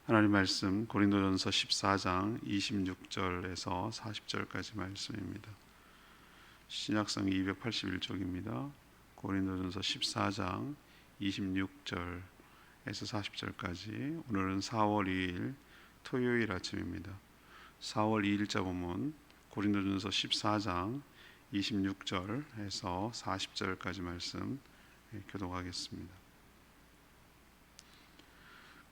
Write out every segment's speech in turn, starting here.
하나님 말씀 고린도전서 14장 26절에서 40절까지 말씀입니다. 신약성 281쪽입니다. 고린도전서 14장 26절에서 40절까지. 오늘은 4월 2일 토요일 아침입니다. 4월 2일자 본문 고린도전서 14장 26절에서 40절까지 말씀 교독하겠습니다.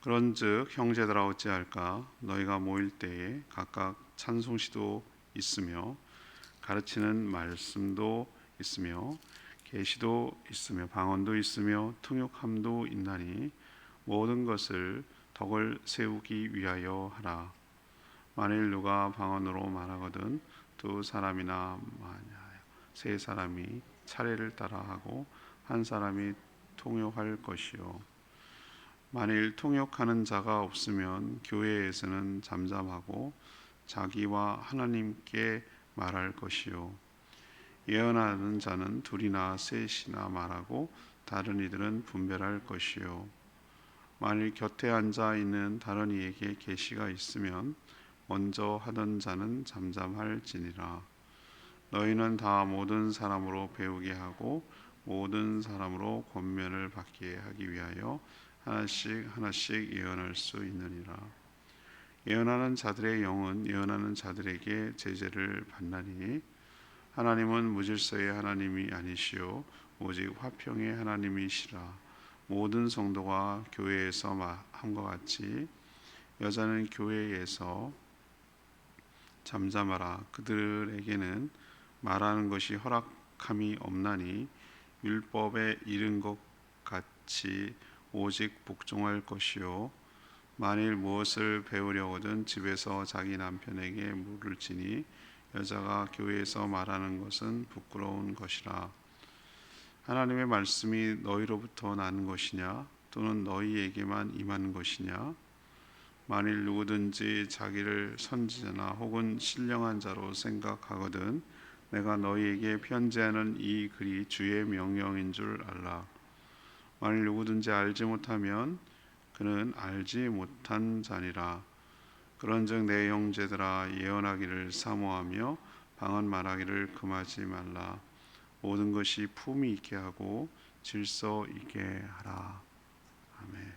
그런즉 형제들아 어찌할까? 너희가 모일 때에 각각 찬송시도 있으며 가르치는 말씀도 있으며 계시도 있으며 방언도 있으며 통역함도 있나니 모든 것을 덕을 세우기 위하여 하라. 만일 누가 방언으로 말하거든 두 사람이나 세 사람이 차례를 따라 하고 한 사람이 통역할 것이요. 만일 통역하는 자가 없으면 교회에서는 잠잠하고 자기와 하나님께 말할 것이요. 예언하는 자는 둘이나 셋이나 말하고 다른 이들은 분별할 것이요. 만일 곁에 앉아 있는 다른 이에게 계시가 있으면 먼저 하던 자는 잠잠할지니라. 너희는 다 모든 사람으로 배우게 하고 모든 사람으로 권면을 받게 하기 위하여 하나씩 예언할 수 있느니라. 예언하는 자들의 영은 예언하는 자들에게 제재를 받나니 하나님은 무질서의 하나님이 아니시오 오직 화평의 하나님이시라. 모든 성도가 교회에서 함과 같이 여자는 교회에서 잠잠하라. 그들에게는 말하는 것이 허락함이 없나니 율법에 이른 것 같이 오직 복종할 것이요. 만일 무엇을 배우려거든 집에서 자기 남편에게 물을지니 여자가 교회에서 말하는 것은 부끄러운 것이라. 하나님의 말씀이 너희로부터 난 것이냐 또는 너희에게만 임한 것이냐. 만일 누구든지 자기를 선지자나 혹은 신령한 자로 생각하거든 내가 너희에게 편지하는 이 글이 주의 명령인 줄 알라. 만일 누구든지 알지 못하면 그는 알지 못한 자니라. 그런즉 내 형제들아 예언하기를 사모하며 방언 말하기를 금하지 말라. 모든 것이 품위 있게 하고 질서 있게 하라. 아멘.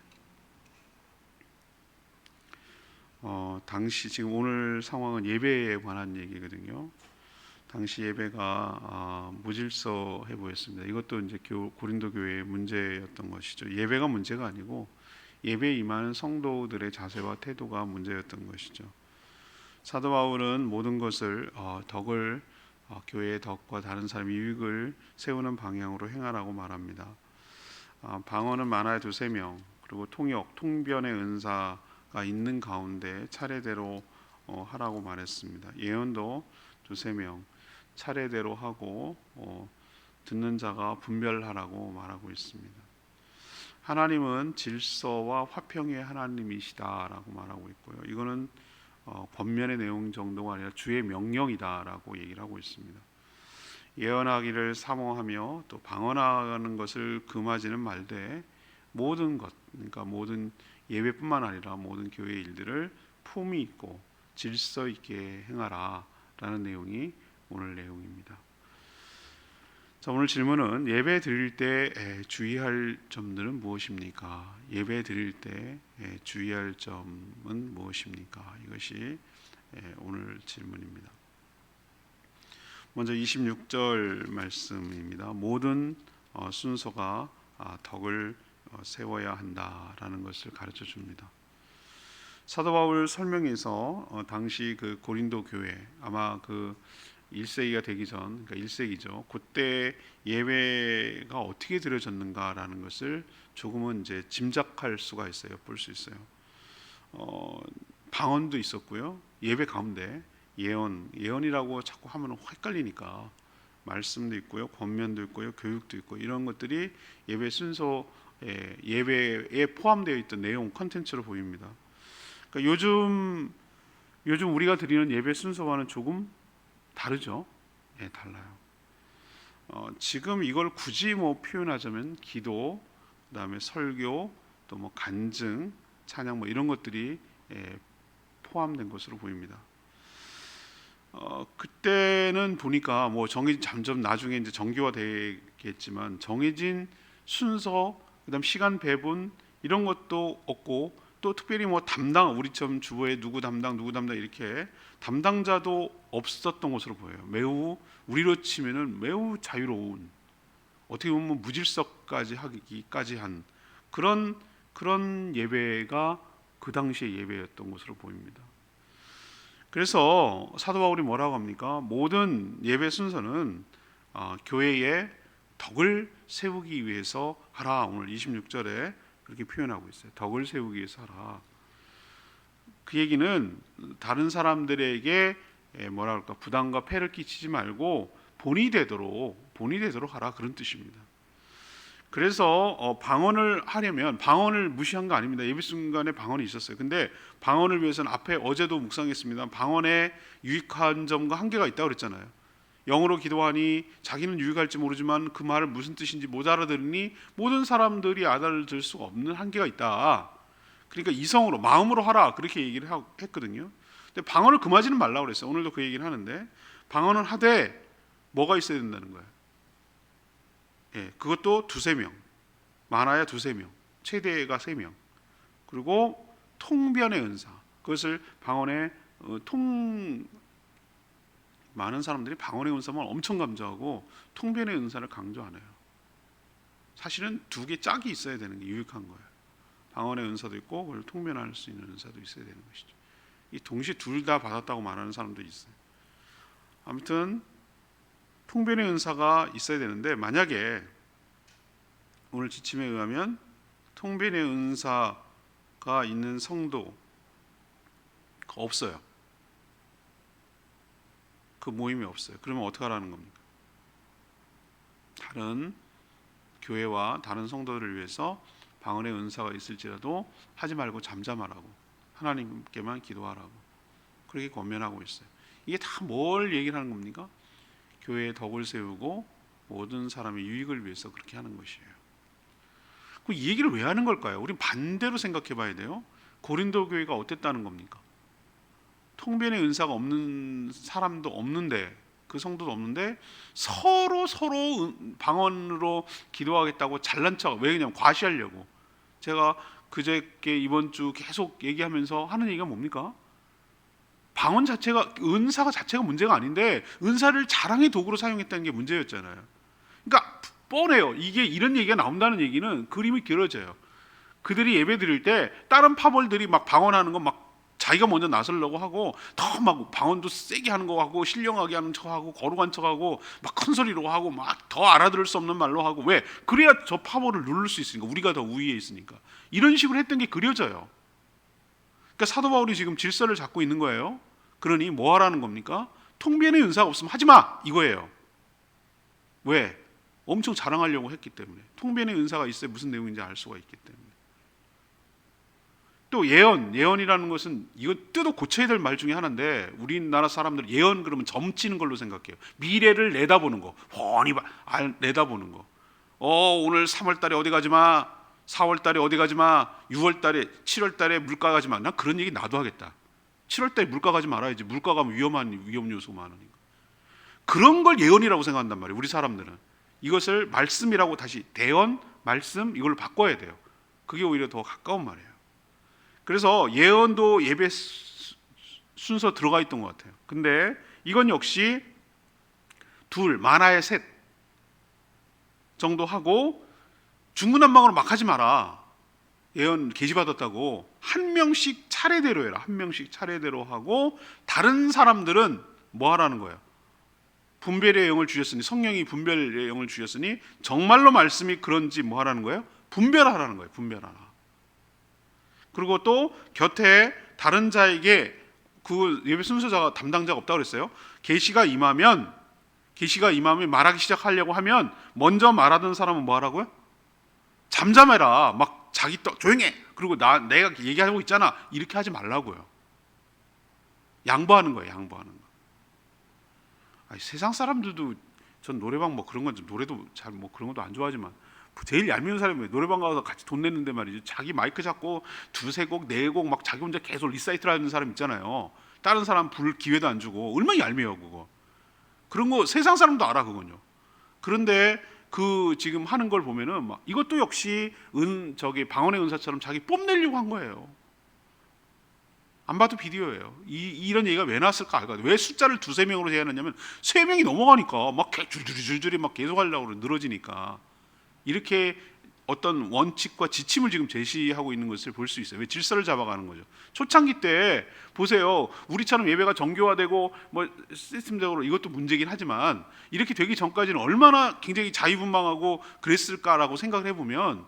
당시 지금 오늘 상황은 예배에 관한 얘기거든요. 당시 예배가 무질서해 보였습니다. 이것도 이제 고린도 교회의 문제였던 것이죠. 예배가 문제가 아니고 예배에 임하는 성도들의 자세와 태도가 문제였던 것이죠. 사도 바울은 모든 것을 덕을 교회의 덕과 다른 사람의 유익을 세우는 방향으로 행하라고 말합니다. 방언은 많아야 두세 명, 그리고 통변의 은사가 있는 가운데 차례대로 하라고 말했습니다. 예언도 두세 명 차례대로 하고 듣는 자가 분별하라고 말하고 있습니다. 하나님은 질서와 화평의 하나님이시다라고 말하고 있고요. 이거는 권면의 내용 정도가 아니라 주의 명령이다라고 얘기를 하고 있습니다. 예언하기를 사모하며 또 방언하는 것을 금하지는 말되 모든 것, 그러니까 모든 예배뿐만 아니라 모든 교회 일들을 품위 있고 질서 있게 행하라라는 내용이 오늘 내용입니다. 자, 오늘 질문은 예배 드릴 때 주의할 점들은 무엇입니까? 예배 드릴 때 주의할 점은 무엇입니까? 이것이 오늘 질문입니다. 먼저 26절 말씀입니다. 모든 순서가 덕을 세워야 한다라는 것을 가르쳐 줍니다. 사도 바울 설명에서 당시 그 고린도 교회, 아마 그 1세기가 되기 전, 그러니까 1세기죠. 그때 예배가 어떻게 드려졌는가라는 것을 조금은 이제 짐작할 수가 있어요. 볼 수 있어요. 방언도 있었고요. 예배 가운데 예언이라고 자꾸 하면 헷갈리니까 말씀도 있고요, 권면도 있고요, 교육도 있고 이런 것들이 예배 순서, 예배에 포함되어 있던 내용 컨텐츠로 보입니다. 그러니까 요즘 우리가 드리는 예배 순서와는 조금 다르죠. 달라요. 지금 이걸 굳이 표현하자면 기도, 그다음에 설교, 또 간증, 찬양 이런 것들이 포함된 것으로 보입니다. 그때는 보니까 뭐 점점 나중에 이제 정기화되겠지만 정해진 순서, 그다음 시간 배분 이런 것도 없고, 또 특별히 뭐 우리처럼 주보에 누구 담당 이렇게 담당자도 없었던 것으로 보여요. 매우 우리로 치면은 매우 자유로운, 어떻게 보면 무질서까지 하기까지 한 그런 예배가 그 당시의 예배였던 것으로 보입니다. 그래서 사도 바울이 뭐라고 합니까? 모든 예배 순서는 교회의 덕을 세우기 위해서 하라. 오늘 26절에 그렇게 표현하고 있어요. 덕을 세우기 위해서 하라. 그 얘기는 다른 사람들에게 부담과 폐를 끼치지 말고 본이 되도록 하라, 그런 뜻입니다. 그래서 방언을 하려면, 방언을 무시한 거 아닙니다. 예배 순간에 방언이 있었어요. 근데 방언을 위해서는 앞에 어제도 묵상했습니다. 방언에 유익한 점과 한계가 있다고 그랬잖아요. 영어로 기도하니 자기는 유익할지 모르지만 그 말을 무슨 뜻인지 못 알아들으니 모든 사람들이 알아들 수가 없는 한계가 있다. 그러니까 이성으로, 마음으로 하라, 그렇게 얘기를 했거든요. 근데 방언을 금하지는 말라고 그랬어요. 오늘도 그 얘기를 하는데, 방언은 하되 뭐가 있어야 된다는 거예요. 그것도 2-3명, 많아야 2-3명, 최대가 3명. 그리고 통변의 은사, 그것을 방언의 많은 사람들이 방언의 은사만 엄청 강조하고 통변의 은사를 강조 안 해요. 사실은 2개 짝이 있어야 되는 게 유익한 거예요. 방언의 은사도 있고 그걸 통변할 수 있는 은사도 있어야 되는 것이죠. 이 동시에 둘 다 받았다고 말하는 사람도 있어요. 아무튼 통변의 은사가 있어야 되는데, 만약에 오늘 지침에 의하면 통변의 은사가 있는 성도가 없어요. 그 모임이 없어요. 그러면 어떻게 하라는 겁니까? 다른 교회와 다른 성도들을 위해서 방언의 은사가 있을지라도 하지 말고 잠잠하라고, 하나님께만 기도하라고 그렇게 권면하고 있어요. 이게 다 뭘 얘기를 하는 겁니까? 교회의 덕을 세우고 모든 사람의 유익을 위해서 그렇게 하는 것이에요. 그럼 이 얘기를 왜 하는 걸까요? 우리 반대로 생각해 봐야 돼요. 고린도 교회가 어땠다는 겁니까? 통변의 은사가 없는 사람도 없는데, 그 성도도 없는데 서로 방언으로 기도하겠다고 잘난 척, 왜 그냥 과시하려고. 제가 그저께 이번 주 계속 얘기하면서 하는 얘기가 뭡니까? 방언 자체가, 은사가 자체가 문제가 아닌데 은사를 자랑의 도구로 사용했다는 게 문제였잖아요. 그러니까 뻔해요. 이게 이런 얘기가 나온다는 얘기는 그림이 길어져요. 그들이 예배 드릴 때 다른 파벌들이 막 방언하는 거 막 자기가 먼저 나서려고 하고, 더 막 방언도 세게 하는 거 하고, 신령하게 하는 척하고, 거룩한 척하고, 막 큰 소리로 하고, 막 더 알아들을 수 없는 말로 하고. 왜? 그래야 저 파벌을 누를 수 있으니까, 우리가 더 우위에 있으니까. 이런 식으로 했던 게 그려져요. 그러니까 사도 바울이 지금 질서를 잡고 있는 거예요. 그러니 뭐 하라는 겁니까? 통변의 은사가 없으면 하지 마, 이거예요. 왜? 엄청 자랑하려고 했기 때문에. 통변의 은사가 있어야 무슨 내용인지 알 수가 있기 때문에. 또 예언이라는 것은 이거 뜯어 고쳐야 될 말 중에 하나인데, 우리나라 사람들 예언 그러면 점치는 걸로 생각해요. 미래를 내다보는 거, 훤히 내다보는 거. 오늘 3월 달에 어디 가지 마, 4월 달에 어디 가지 마, 6월 달에, 7월 달에 물가 가지 마. 난 그런 얘기 나도 하겠다. 7월 달에 물가 가지 말아야지. 물가 가면 위험 요소 많으니까. 그런 걸 예언이라고 생각한단 말이에요, 우리 사람들은. 이것을 말씀이라고, 다시 대언, 말씀, 이걸 바꿔야 돼요. 그게 오히려 더 가까운 말이에요. 그래서 예언도 예배 순서 들어가 있던 것 같아요. 근데 이건 역시 많아야 3 정도 하고, 중구난방으로 막 하지 마라. 예언 계시받았다고 한 명씩 차례대로 해라. 한 명씩 차례대로 하고, 다른 사람들은 뭐 하라는 거예요? 분별의 영을 주셨으니, 성령이 분별의 영을 주셨으니 정말로 말씀이 그런지 뭐 하라는 거예요? 분별하라는 거예요. 분별하라. 그리고 또 곁에 다른 자에게, 그 예배 순서자가 담당자가 없다고 그랬어요. 계시가 임하면 말하기 시작하려고 하면 먼저 말하던 사람은 뭐 하라고요? 잠잠해라. 막 자기 조용해. 그리고 내가 얘기하고 있잖아. 이렇게 하지 말라고요. 양보하는 거예요. 양보하는 거. 세상 사람들도, 전 노래방 뭐 그런 건, 노래도 잘 뭐 그런 것도 안 좋아하지만 제일 얄미운 사람이 노래방 가서 같이 돈 냈는데 말이죠. 자기 마이크 잡고 두세 곡, 네 곡 막 자기 혼자 계속 리사이트를 하는 사람 있잖아요. 다른 사람 부를 기회도 안 주고 얼마나 얄미워 그거. 그런 거 세상 사람도 알아 그건요. 그런데 그 지금 하는 걸 보면은 막 이것도 역시 저기 방언의 은사처럼 자기 뽐내려고 한 거예요. 안 봐도 비디오예요. 이런 얘기가 왜 나왔을까? 왜 숫자를 두세 명으로 제한했냐면 세 명이 넘어가니까 막 줄줄이 막 계속 하려고 늘어지니까 이렇게 어떤 원칙과 지침을 지금 제시하고 있는 것을 볼 수 있어요. 왜 질서를 잡아가는 거죠. 초창기 때 보세요. 우리처럼 예배가 정교화되고 뭐 시스템적으로 이것도 문제긴 하지만 이렇게 되기 전까지는 얼마나 굉장히 자유분방하고 그랬을까라고 생각을 해보면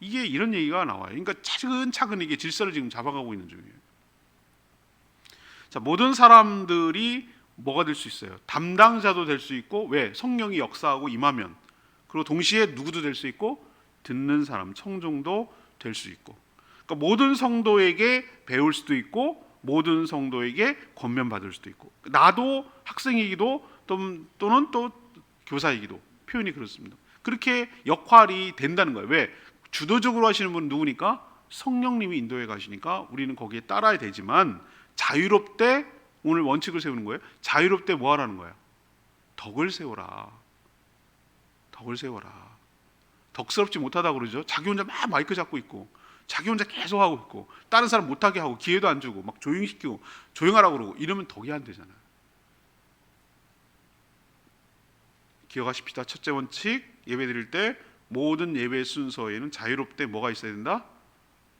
이게 이런 얘기가 나와요. 그러니까 차근차근 이게 질서를 지금 잡아가고 있는 중이에요. 자, 모든 사람들이 뭐가 될 수 있어요? 담당자도 될 수 있고, 왜? 성령이 역사하고 임하면. 그리고 동시에 누구도 될 수 있고 듣는 사람, 청중도 될 수 있고. 그러니까 모든 성도에게 배울 수도 있고 모든 성도에게 권면받을 수도 있고, 나도 학생이기도 또는 또 교사이기도, 표현이 그렇습니다. 그렇게 역할이 된다는 거예요. 왜? 주도적으로 하시는 분은 누구니까? 성령님이 인도해 가시니까 우리는 거기에 따라야 되지만 자유롭되, 오늘 원칙을 세우는 거예요. 자유롭되 뭐 하라는 거야? 덕을 세워라. 덕을 세워라. 덕스럽지 못하다고 그러죠. 자기 혼자 막 마이크 잡고 있고 자기 혼자 계속 하고 있고 다른 사람 못하게 하고 기회도 안 주고 막 조용히 시키고 조용하라고 그러고 이러면 덕이 안 되잖아요. 기억하십시다. 첫째 원칙, 예배 드릴 때 모든 예배 순서에는 자유롭되 뭐가 있어야 된다?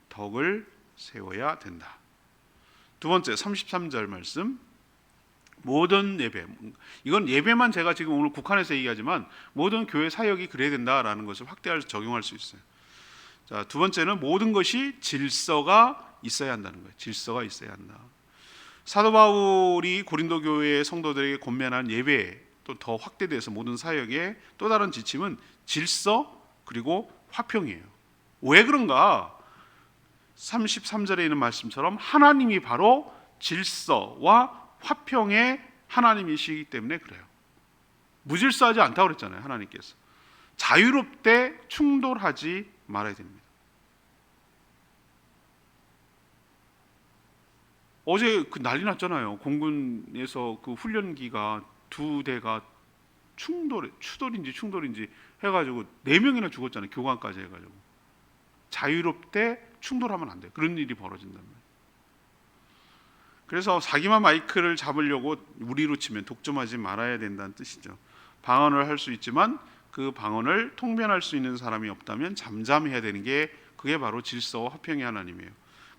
덕을 세워야 된다. 두 번째 33절 말씀, 모든 예배, 이건 예배만 제가 지금 오늘 국한해서 얘기하지만 모든 교회 사역이 그래야 된다라는 것을 확대해서 적용할 수 있어요. 자, 두 번째는 모든 것이 질서가 있어야 한다는 거예요. 질서가 있어야 한다. 사도 바울이 고린도 교회 성도들에게 권면한 예배, 또 더 확대돼서 모든 사역의 또 다른 지침은 질서 그리고 화평이에요. 왜 그런가? 33절에 있는 말씀처럼 하나님이 바로 질서와 화평의 하나님이시기 때문에 그래요. 무질서하지 않다고 그랬잖아요. 하나님께서 자유롭되 충돌하지 말아야 됩니다. 어제 그 난리 났잖아요. 공군에서 그 훈련기가 두 대가 추돌인지 해가지고 4명이나 죽었잖아요. 교관까지 해가지고. 자유롭되 충돌하면 안 돼요. 그런 일이 벌어진단 말이에요. 그래서 자기만 마이크를 잡으려고 우리로 치면 독점하지 말아야 된다는 뜻이죠. 방언을 할 수 있지만 그 방언을 통변할 수 있는 사람이 없다면 잠잠해야 되는 게, 그게 바로 질서와 화평의 하나님이에요.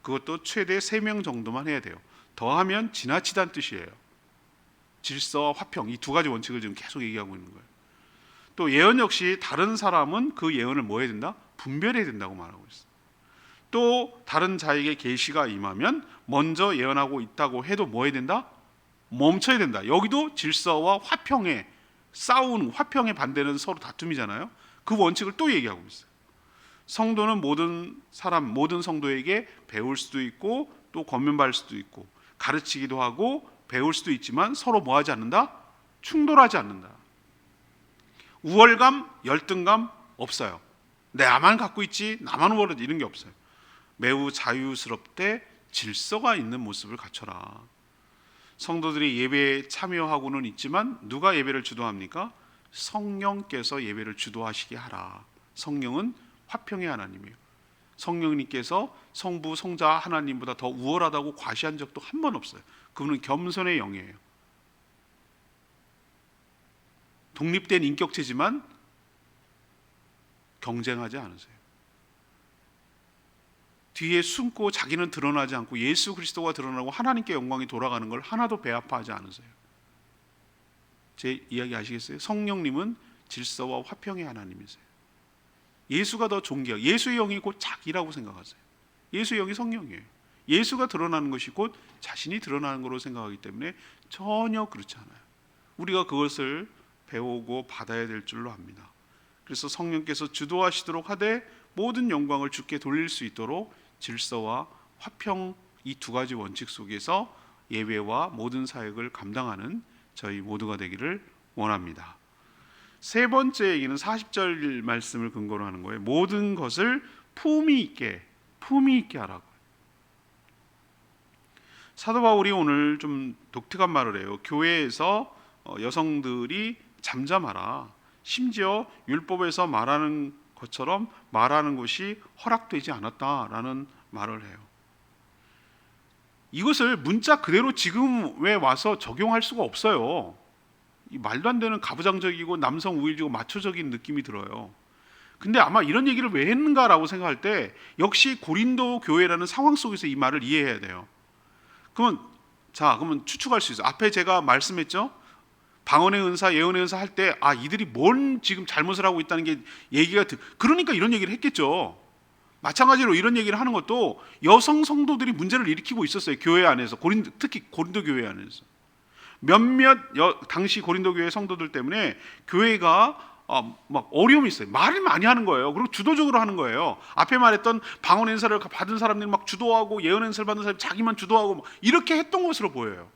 그것도 최대 3명 정도만 해야 돼요. 더하면 지나치다는 뜻이에요. 질서와 화평, 이 두 가지 원칙을 지금 계속 얘기하고 있는 거예요. 또 예언 역시 다른 사람은 그 예언을 뭐 해야 된다? 분별해야 된다고 말하고 있어요. 또 다른 자에게 계시가 임하면 먼저 예언하고 있다고 해도 뭐 해야 된다? 멈춰야 된다. 여기도 질서와 화평에 싸우는, 화평의 반대는 서로 다툼이잖아요. 그 원칙을 또 얘기하고 있어요. 성도는 모든 사람, 모든 성도에게 배울 수도 있고 또 권면받을 수도 있고 가르치기도 하고 배울 수도 있지만 서로 뭐 하지 않는다? 충돌하지 않는다. 우월감, 열등감 없어요. 나만 갖고 있지, 나만 우월하지, 이런 게 없어요. 매우 자유스럽되 질서가 있는 모습을 갖춰라. 성도들이 예배에 참여하고는 있지만 누가 예배를 주도합니까? 성령께서 예배를 주도하시게 하라. 성령은 화평의 하나님이에요. 성령님께서 성부, 성자 하나님보다 더 우월하다고 과시한 적도 한 번 없어요. 그분은 겸손의 영이에요. 독립된 인격체지만 경쟁하지 않으세요. 뒤에 숨고 자기는 드러나지 않고 예수 그리스도가 드러나고 하나님께 영광이 돌아가는 걸 하나도 배아파하지 않으세요. 제 이야기 아시겠어요? 성령님은 질서와 화평의 하나님이세요. 예수가 더 존귀하고, 예수의 영이 곧 자기라고 생각하세요. 예수의 영이 성령이에요. 예수가 드러나는 것이 곧 자신이 드러나는 것으로 생각하기 때문에 전혀 그렇지 않아요. 우리가 그것을 배우고 받아야 될 줄로 압니다. 그래서 성령께서 주도하시도록 하되 모든 영광을 주께 돌릴 수 있도록 질서와 화평, 이 두 가지 원칙 속에서 예배와 모든 사역을 감당하는 저희 모두가 되기를 원합니다. 세 번째 얘기는 40절 말씀을 근거로 하는 거예요. 모든 것을 품위 있게 하라고. 사도 바울이 오늘 좀 독특한 말을 해요. 교회에서 여성들이 잠잠하라. 심지어 율법에서 말하는 것처럼 말하는 것이 허락되지 않았다라는 말을 해요. 이것을 문자 그대로 지금에 와서 적용할 수가 없어요. 이 말도 안 되는 가부장적이고 남성 우월적이고 마초적인 느낌이 들어요. 근데 아마 이런 얘기를 왜 했는가라고 생각할 때 역시 고린도 교회라는 상황 속에서 이 말을 이해해야 돼요. 그러면 추측할 수 있어요. 앞에 제가 말씀했죠. 방언의 은사, 예언의 은사 할 때 이들이 뭔 지금 잘못을 하고 있다는 게 얘기가 그러니까 이런 얘기를 했겠죠. 마찬가지로 이런 얘기를 하는 것도 여성 성도들이 문제를 일으키고 있었어요. 교회 안에서 특히 고린도 교회 안에서 몇몇 당시 고린도 교회 성도들 때문에 교회가 막 어려움이 있어요. 말을 많이 하는 거예요. 그리고 주도적으로 하는 거예요. 앞에 말했던 방언 은사를 받은 사람들이 막 주도하고 예언 은사를 받은 사람이 자기만 주도하고 이렇게 했던 것으로 보여요.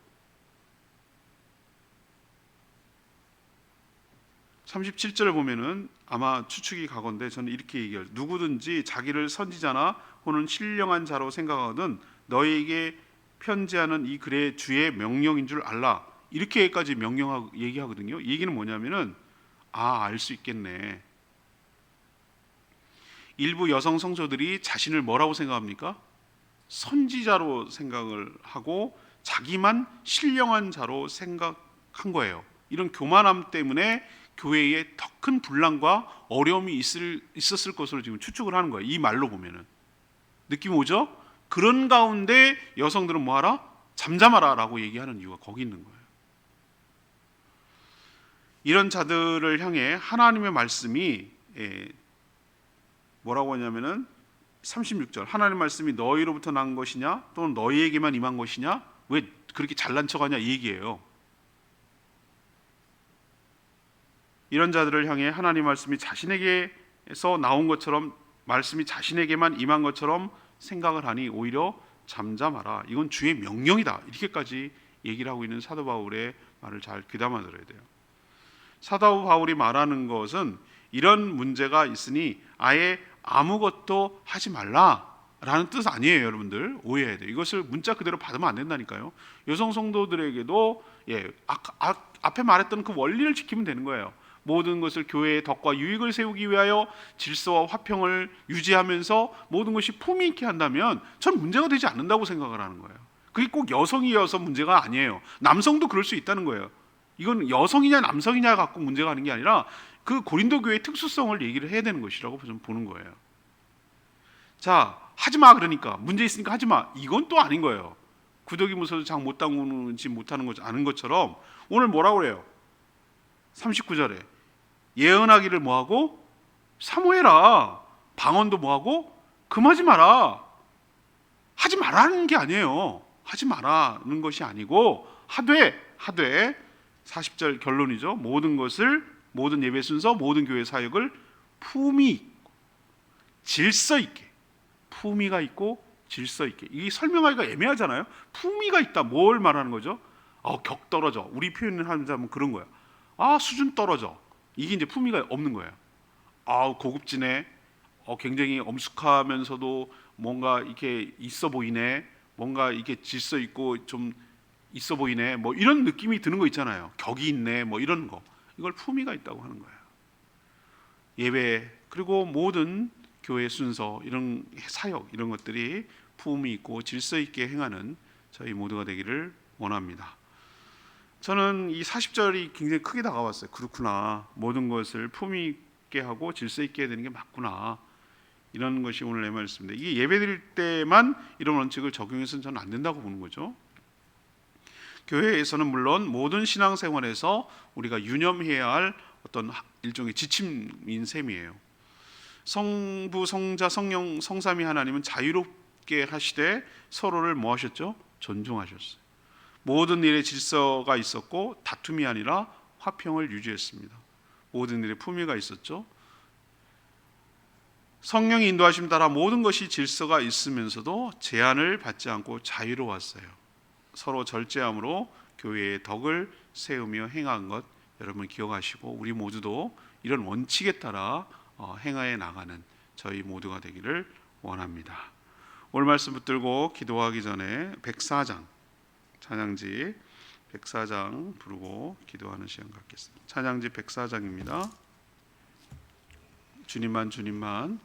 37절을 보면은 아마 추측이 가건데 저는 이렇게 얘기해요. 누구든지 자기를 선지자나 혹은 신령한 자로 생각하거든 너에게 편지하는 이 글의 주의 명령인 줄 알라. 이렇게까지 얘기하거든요. 이 얘기는 뭐냐면은 알 수 있겠네. 일부 여성 성도들이 자신을 뭐라고 생각합니까? 선지자로 생각을 하고 자기만 신령한 자로 생각한 거예요. 이런 교만함 때문에 교회에 더 큰 분란과 어려움이 있었을 것으로 지금 추측을 하는 거예요. 이 말로 보면은 느낌 오죠? 그런 가운데 여성들은 뭐하라? 잠잠하라 라고 얘기하는 이유가 거기 있는 거예요. 이런 자들을 향해 하나님의 말씀이 뭐라고 하냐면은 36절 하나님의 말씀이 너희로부터 난 것이냐 또는 너희에게만 임한 것이냐 왜 그렇게 잘난 척하냐 이 얘기예요. 이런 자들을 향해 하나님 말씀이 자신에게서 나온 것처럼 말씀이 자신에게만 임한 것처럼 생각을 하니 오히려 잠잠하라. 이건 주의 명령이다. 이렇게까지 얘기를 하고 있는 사도 바울의 말을 잘 귀담아 들어야 돼요. 사도 바울이 말하는 것은 이런 문제가 있으니 아예 아무것도 하지 말라라는 뜻 아니에요. 여러분들 오해해야 돼요. 이것을 문자 그대로 받으면 안 된다니까요. 여성 성도들에게도 앞에 말했던 그 원리를 지키면 되는 거예요. 모든 것을 교회의 덕과 유익을 세우기 위하여 질서와 화평을 유지하면서 모든 것이 품위 있게 한다면 전 문제가 되지 않는다고 생각을 하는 거예요. 그게 꼭 여성이어서 문제가 아니에요. 남성도 그럴 수 있다는 거예요. 이건 여성이냐 남성이냐 갖고 문제가 아닌 게 아니라 그 고린도 교회의 특수성을 얘기를 해야 되는 것이라고 저는 보는 거예요. 자, 하지마 그러니까 문제 있으니까 하지마 이건 또 아닌 거예요. 구더기 무서워서 장 못 담그지 못하는 것 아는 것처럼 오늘 뭐라고 그래요? 39절에 예언하기를 뭐하고? 사모해라. 방언도 뭐하고? 금하지 마라. 하지 말라는 게 아니에요. 하지 말라는 것이 아니고 하되 40절 결론이죠. 모든 예배 순서 모든 교회 사역을 품위 있고 질서 있게 품위가 있고 질서 있게 이 설명하기가 애매하잖아요. 품위가 있다 뭘 말하는 거죠? 격 떨어져. 우리 표현을 하자면 그런 거야. 수준 떨어져. 이게 이제 품위가 없는 거예요. 고급지네. 굉장히 엄숙하면서도 뭔가 이렇게 있어 보이네. 뭔가 이게 질서 있고 좀 있어 보이네. 뭐 이런 느낌이 드는 거 있잖아요. 격이 있네. 뭐 이런 거. 이걸 품위가 있다고 하는 거예요. 예배 그리고 모든 교회 순서 이런 사역 이런 것들이 품위 있고 질서 있게 행하는 저희 모두가 되기를 원합니다. 저는 이 40절이 굉장히 크게 다가왔어요. 그렇구나. 모든 것을 품위 있게 하고 질서 있게 해야 되는 게 맞구나. 이런 것이 오늘 내 말씀인데 이게 예배드릴 때만 이런 원칙을 적용해서는 저는 안 된다고 보는 거죠. 교회에서는 물론 모든 신앙생활에서 우리가 유념해야 할 어떤 일종의 지침인 셈이에요. 성부, 성자, 성령, 성삼위 하나님은 자유롭게 하시되 서로를 뭐 하셨죠? 존중하셨어요. 모든 일에 질서가 있었고 다툼이 아니라 화평을 유지했습니다. 모든 일에 품위가 있었죠. 성령의 인도하심 따라 모든 것이 질서가 있으면서도 제한을 받지 않고 자유로웠어요. 서로 절제함으로 교회의 덕을 세우며 행한 것 여러분 기억하시고 우리 모두도 이런 원칙에 따라 행하여 나가는 저희 모두가 되기를 원합니다. 오늘 말씀 붙들고 기도하기 전에 104장 찬양지 104장 부르고 기도하는 시간 갖겠습니다. 찬양지 104장입니다. 주님만 주님만.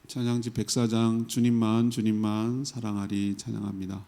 찬양지 104장 주님만 주님만 사랑하리 찬양합니다.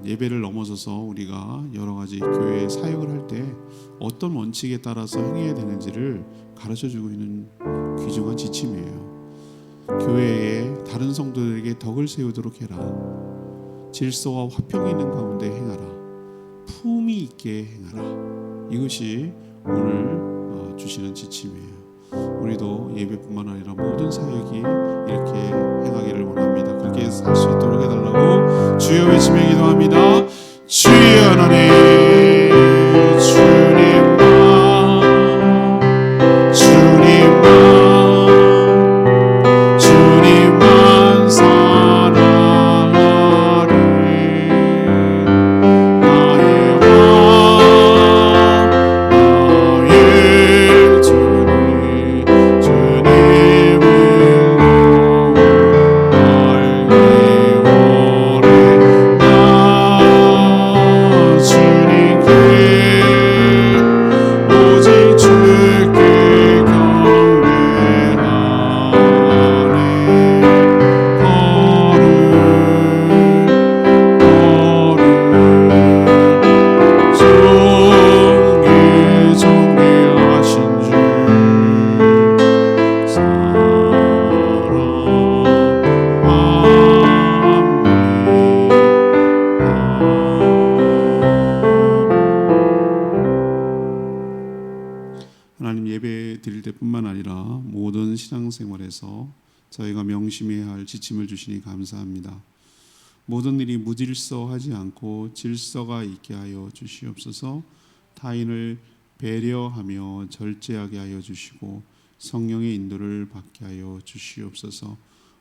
예배를 넘어서서 우리가 여러 가지 교회 사역을 할 때 어떤 원칙에 따라서 행해야 되는지를 가르쳐주고 있는 귀중한 지침이에요. 교회에 다른 성도들에게 덕을 세우도록 해라. 질서와 화평이 있는 가운데 행하라. 품위 있게 행하라. 이것이 오늘 주시는 지침이에요. 우리도 예배뿐만 아니라 모든 사역이 이렇게 행하기를 원합니다. 그렇게 살 수 있도록 해달라고 주여 외치며 기도합니다. 주여 하나님 주님만 사랑하리. 나의 왕 나의 주님 주님을 알기 원해. 나 주님께 오직 주께 경배하네. 존귀하신 주 하나님, 예배 드릴 때뿐만 아니라 모든 신앙생활에서 저희가 명심해야 할 지침을 주시니 감사합니다. 모든 일이 무질서하지 않고 질서가 있게 하여 주시옵소서. 타인을 배려하며 절제하게 하여 주시고 성령의 인도를 받게 하여 주시옵소서.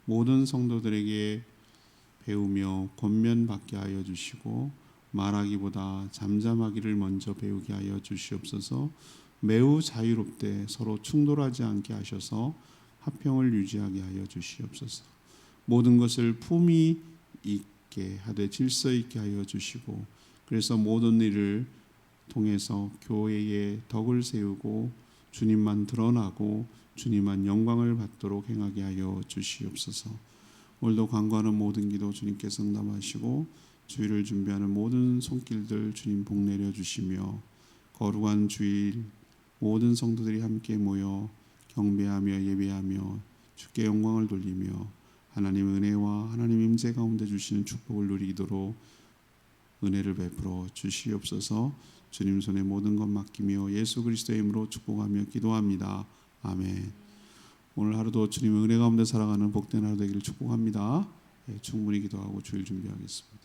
모든 성도들에게 배우며 권면받게 하여 주시고 말하기보다 잠잠하기를 먼저 배우게 하여 주시옵소서. 매우 자유롭되 서로 충돌하지 않게 하셔서 화평을 유지하게 하여 주시옵소서. 모든 것을 품위 있게 하되 질서 있게 하여 주시고, 그래서 모든 일을 통해서 교회의 덕을 세우고 주님만 드러나고 주님만 영광을 받도록 행하게 하여 주시옵소서. 오늘도 간구하는 모든 기도 주님께서 응답하시고 주일을 준비하는 모든 손길들 주님 복 내려 주시며, 거룩한 주일 모든 성도들이 함께 모여 경배하며 예배하며 주께 영광을 돌리며 하나님의 은혜와 하나님 임재 가운데 주시는 축복을 누리도록 은혜를 베풀어 주시옵소서. 주님 손에 모든 것 맡기며 예수 그리스도의 이름으로 축복하며 기도합니다. 아멘. 오늘 하루도 주님의 은혜 가운데 살아가는 복된 하루 되기를 축복합니다. 충분히 기도하고 주일 준비하겠습니다.